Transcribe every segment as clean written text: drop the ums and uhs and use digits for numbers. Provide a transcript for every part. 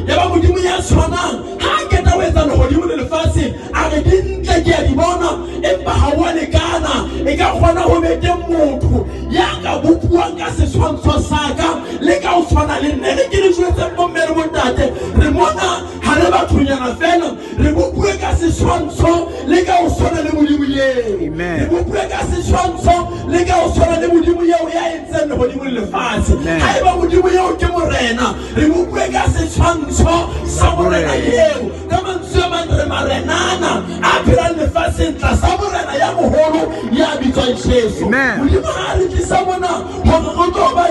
ya ba modimo ya tshwanang ha ke ta wetsa le godimo le lefatshe a re dintle ke a di bona empa ha wa lekana e ka kgona go bete motho ya ka bopuang ka setshwantsho sa ka le ka o tshwana le nne re ke le jwetse bomme le bontate re mona ha re bathonyana fela re bopue ka setshwantsho le ka o tshwana le modimo yeo re bopue ka setshwantsho le ka o tshwana le modimo yeo ya entseng le godimo le lefatshe ha eba modimo yeo ke morena re bopue ka setshwantsho sa morena yeo ka mantswe a mang re marenana a phela lefatsheng tlasa morena ya moholo ya bitswang Jesu modimo ha re tlisa mona gore go tlo ba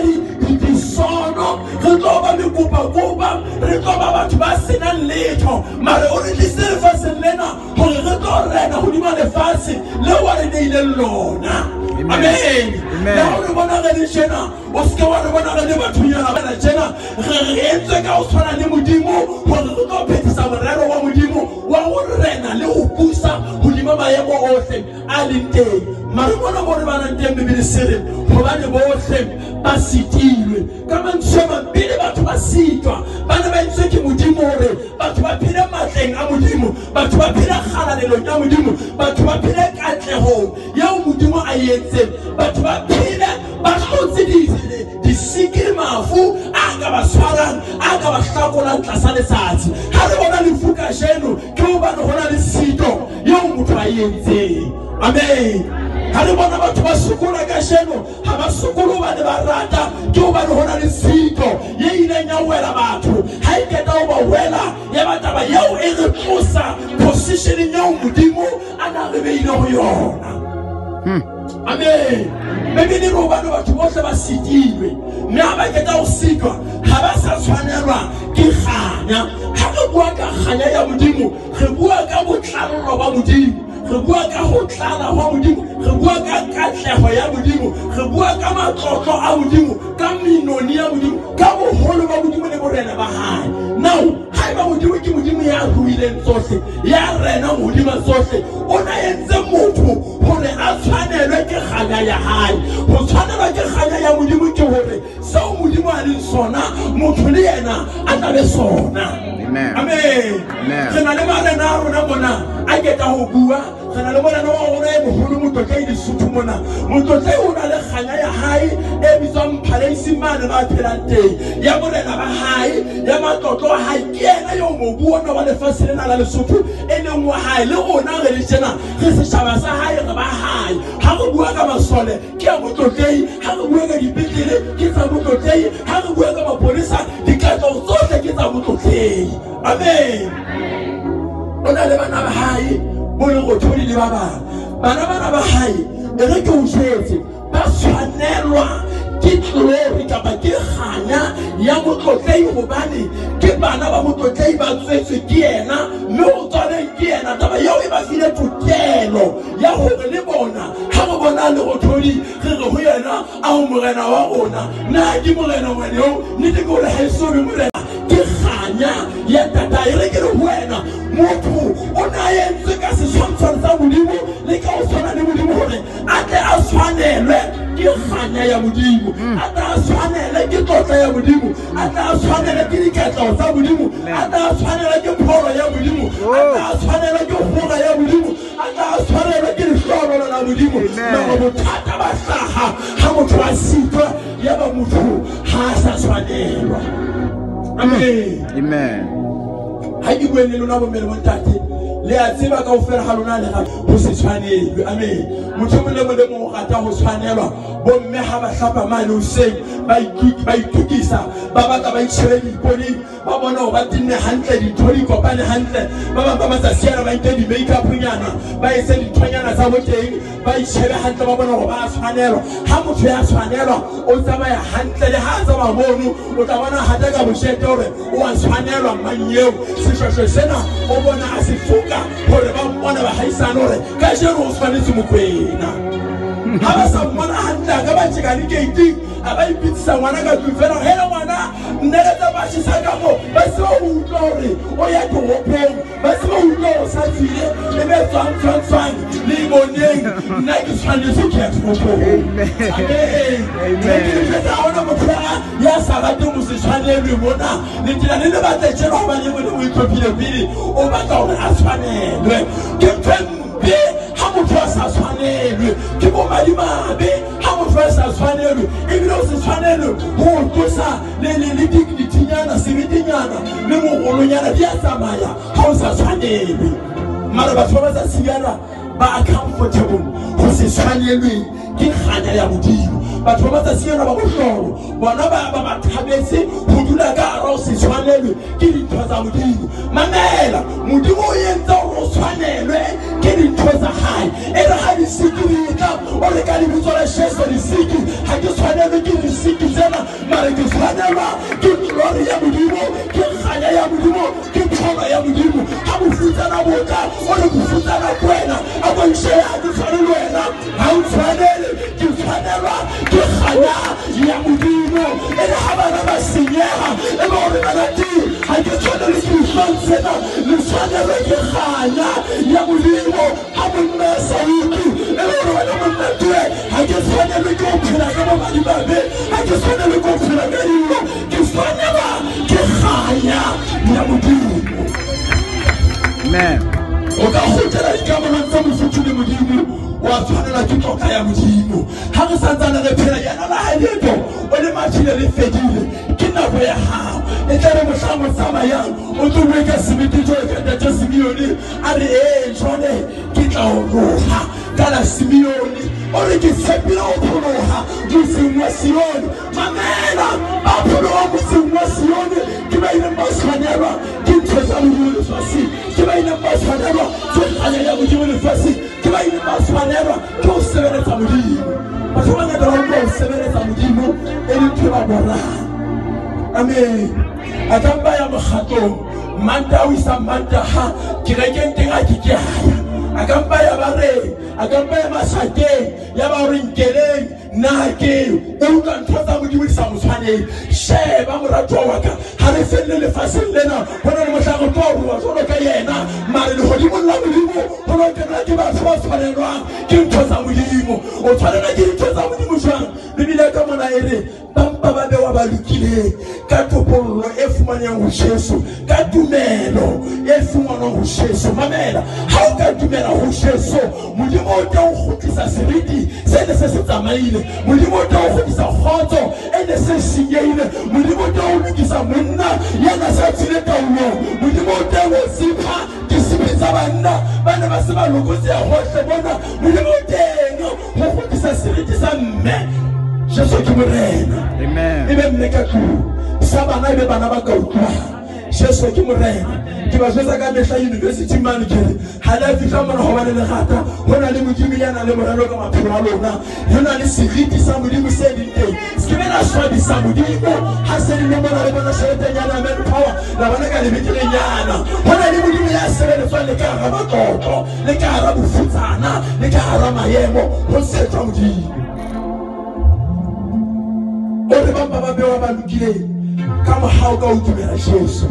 disono re tlo ba mekopakopa re tlo ba batho ba senang letho mare o re tlise lefatsheng lena gore re tlo rena godimo lefatshe leo wa re neileng lona amen na re bona re le tjena o se wa re bona re le bathonyana ba tjena re entswe ka o tshwana le modimo gore re tlo phethisa morero wa modimo wa go rena le go pusa godimo maemo ohle a leng teng mare bona gore ba nang teng Bibele sere gobane bohle ba sitilwe ka mantswe a mabedi batho ba sitwa bana ba ntse ke modimo gore batho ba phele matleng a modimo batho ba phele kgalalelong ya modimo batho ba phele katlehong yeo modimo a etseng batho ba phele ba hlotse disikiri mafu a ka ba tshwarang a ka ba hlakolang tlasa letsatsi ha re bona lefu kajeno ke hobane go na le sito yeo motho a entseng amen ha re bona batho ba sokola kajeno ha ba sokolo ba le ba rata ke hobane go na le sito ye ileng ya wela batho ha e keta o ba wela ya bataba yeo e re tlosa positioning yeo modimo a na re beile go yona amen maybe ni go bana batho bohle ba sitilwe mme ha ba keta o sitwa ha ba sa tshwanelwa ke kganya ha re bua ka kganya ya modimo re bua ka botlalo ba modimo re bua ka go tlala wa modimo re bua ka katlego ya modimo re bua ka matlotlo a modimo ka minoni ya modimo ka boholo ba modimo le borena ba hae now ha ba modimo ke modimo ya ruileng tsohle ya rena modimo tsohle o na entse motho gore a tshwanelwe ke kganya ya hae go tshwanelwa ke kganya ya modimo ke gore seo modimo a leng sona motho le yena a tlabe sona amen re na le marena a rona mona a keta go bua re na le morena wa rona e mogolo motlotla e Lesotho mona motlotla o na le kganya ya hae e bitswang Mphalaisimane ba phelang teng ya morena ba hae ya matlotlo a hae ke ena yo mobu ona wa lefatshe lena la Lesotho e leng wa hae le rona re le tjena re setjhaba sa hae re ba hae ha re bua ka masole ke ya motlotlei ha re bua ka dipetlele ke tsa motlotlei ha re bua ka mapolesa dikatlo tsohle ke tsa motlotlei amen ona le bana ba hae bo le go thodi le ba bana ba hae e re ke o jetse ba tshwanelwa ke glory kapa ke kganya ya motlotlei gobane ke bana ba motlotlei ba tswetswe ke yena mme o tswaleng ke yena taba yeo e ba file tokelo ya gore le bona ha go bona le go thodi re re go yena a o morena wa rona na ke morena ngwaneo nnete ke gore ha e sobe morena ke kganya ya tata e re ke le wena motho o na entswe ka setshwantsho sa modimo le ka o tshwana le modimo gore a tle a tshwanelwe ke kganya ya modimo a tla a tshwanele ke tlotla ya modimo a tla a tshwanele ke diketlo tsa modimo a tla a tshwanele ke pholo ya modimo a tla a tshwanele ke kgoga ya modimo a tla a tshwanele ke lehlobolo la modimo mara bothata ba hlaga ha motho a sitwa ya ba motho ha a sa tshwanelwa amen ha ke bue le lona bomme le bontate le a tseba ka ofela ga lona le ga go se tshwanelwe amen motho mo le mo rata go tshwanelwa bomme ha ba hlapa mane o seng ba itukisa ba batla ba itshebe diponi ba bona o ba tinne hantle dintho di kopane hantle ba ba ba matsasiana ba inte di make up nyana ba ise dithonyana tsa boteng ba itshebe hantle ba bona go ba tshwanelwa ha motho ya tshwanelwa o tsamaya hantle le ha tsamaya mono o tla bona hata ka boshete hore o a tshwanelwa manyeo seshweshwe sena o bona a se fuka gore ba mmona ba haisana hore ka jeno o tshwanetse mokwena ha ba sa mmona hantle ka ba tsheka le gate a ba ipitsisa ngwana ka tlufela hela ngwana nne tsa ba tshisa ka mo ba se o utlwa hore o ya toropong ba se o utlwa o sa tsile le be tswang le boneng nna ke tshwanetse ke ya toropong amen ke ona motho ya sa rate mo se tshwanelwe bona le dira le le batla tshelo ba le mo itlhophile pele o batla hore a tshwanelwe ke tempe ha motho a sa tshwanelwe ke bo madimabe ha motho a sa tshwanelwe ebile o se tshwanelwe ho tlosa le dignity-nyana seritinyana le mogolonyana di a tsamaya ha o sa tshwanelwe mara batho ba sa sigara ba comfortable ho se tshwanelwe ke kganya ya modimo batho ba sa sigara ba bohlolo bona ba thabetse ho dula ka hara o se tshwanelwe ke dintho tsa modimo mamela modimo o entse hore o tshwanelwe ke dintho tsa hae e re ha di sikirika o le ka lebitso la Jesu di siki ha ke tshwanelwe ke di siki tsena mara ke tshwanelwa ke glory ya modimo ke kganya ya modimo ke thoba ya modimo ha bofutsana botla o le bofutsana kwena a bontshe ya ke tshwanelwe wena ha o tshwanele ke tshwanelwa ke kganya ya modimo e re ha bana ba senyeha e ba hore bana ti ha ke tshwanelwe ke hlantsena le tshwanelwe ke kganya ya modimo ha monna sa utlwi e le hore wena monna tue ha ke tshwanelwe ke ho phela ka bomadimabe ha ke tshwanelwe ke ho phela ka dilo ke tshwanelwa ke kganya ya modimo. Amen. O ka kgutlela dikamorong tsa mofuthu le modimo wa tshwanela ke toka ya modimo ha re santsane re phela yana la haeto o le mathile le fedile ke nako ya hao e tla re mohlang o tsamayang o tlobuwe ka sebete jo ka ntate Simeone a re jwale ke tla o loha ka la Simeone o re ke tshepile ho pholoha motseng wa Sione mamela ba pholoha motseng wa Sione ke ba ileng ba tshwanelwa ke ntho tsa modimo lefatshe ke ba ileng ba tshwanelwa ke kganya ya modimo lefatshe ke ba ileng ba tshwanelwa ke ho sebeletsa modimo batho ba ngata ba ho sebeletsa modimo e le ntho ba borang amen a ka ba ya mokgatong manta o isa manta ha ke rekeng teng a ke haya a ka ba ya bare a ka ba ya masakeng ya ba re nkeleng na ke o ka ntho tsa modimo di sa mo tshwanele sheba moratwa wa ka ha re felle lefatsheng lena hona le mohlago tlo ruwa jwalo ka yena mare le hodimo la modimo ho lo kena ke batho ba tshwanelwang ke ntho tsa modimo o tshwanela ke ntho tsa modimo jwang bibele ka mona e re bampa ba bewa ba lokileng ka topollo e fumanang ho Jesu ka tumelo e fumanang ho Jesu mamela ha o ka dumela ho Jesu modimo o tla o kgutlisa seriti se ne se tsamaile modimo o tla o kgutlisa kgotso e ne se senyehile modimo o tla o lokisa monna yana sa tsile taolo modimo o tla o sipha disipetsa banna bana ba se ba lokotse ya hohle bona modimo o teng ho kgutlisa seriti sa mme Jesu ke morena Amen. Ebe mme ka tlung sa bana ebe bana ba ka utlwa Jesu ke morena ke ba jwetsa ka mehla university man ke ha la fihla mona ho bana le gata hona le modimo yana le moralo ka maphelo a lona hona le seriti sa modimo se di teng se ke bela swadi sa modimo ha se le mona le bona tšhelete nyana man power la bana ka le betere nyana hona le modimo ya sebeletswa le ka hara matlotlo le ka hara bofutsana le ka hara maemo ho setjwa modimo ore bamba ba bewa ba lokileng ka mohao ka o dumela Jesu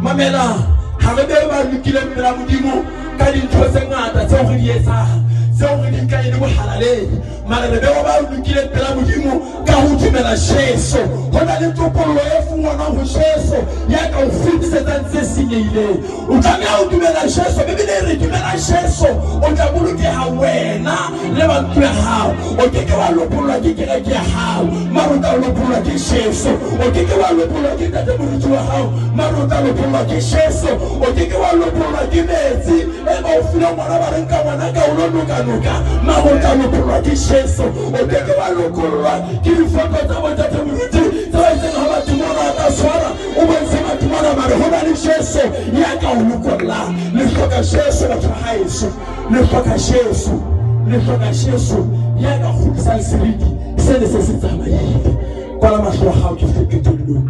mamela ha re be ba lokileng pela modimo ka dintho tse ngata tseo re di etsang tseo re di nkang le bohalaleng mara re be ba lokileng pela modimo ka ho dumela Jesu hona le topollo e fumanang ho Jesu ya ka o fetisetsa tse senyehileng o tlameha ho dumela Jesu bibele re dumela Jesu o tla bolokeha wena le batho ba hao o ke ke wa lopollwa ke kereke ya hao mara o tla lopollwa ke Jesu o ke ke wa lopollwa ke ntate moruti wa hao mara o tla lopollwa ke Jesu o ke ke wa lopollwa ke metsi e ba o fila ngwana ba re nka ngwana ka o lo noka mara o tla lopollwa ke Jesu o ke ke wa lopollwa ke difoko tsa bontate moruti tsa ba itseng ha batho mona a ka swara o bontshe batho mona mare ho na le Jesu ya ka o lokollang le hloka Jesu batho ba haeso le hloka Jesu le hloka Jesu ya ka kgutlisang seriti se ne se se tsamaile kwala mahlo a hao ke fetolong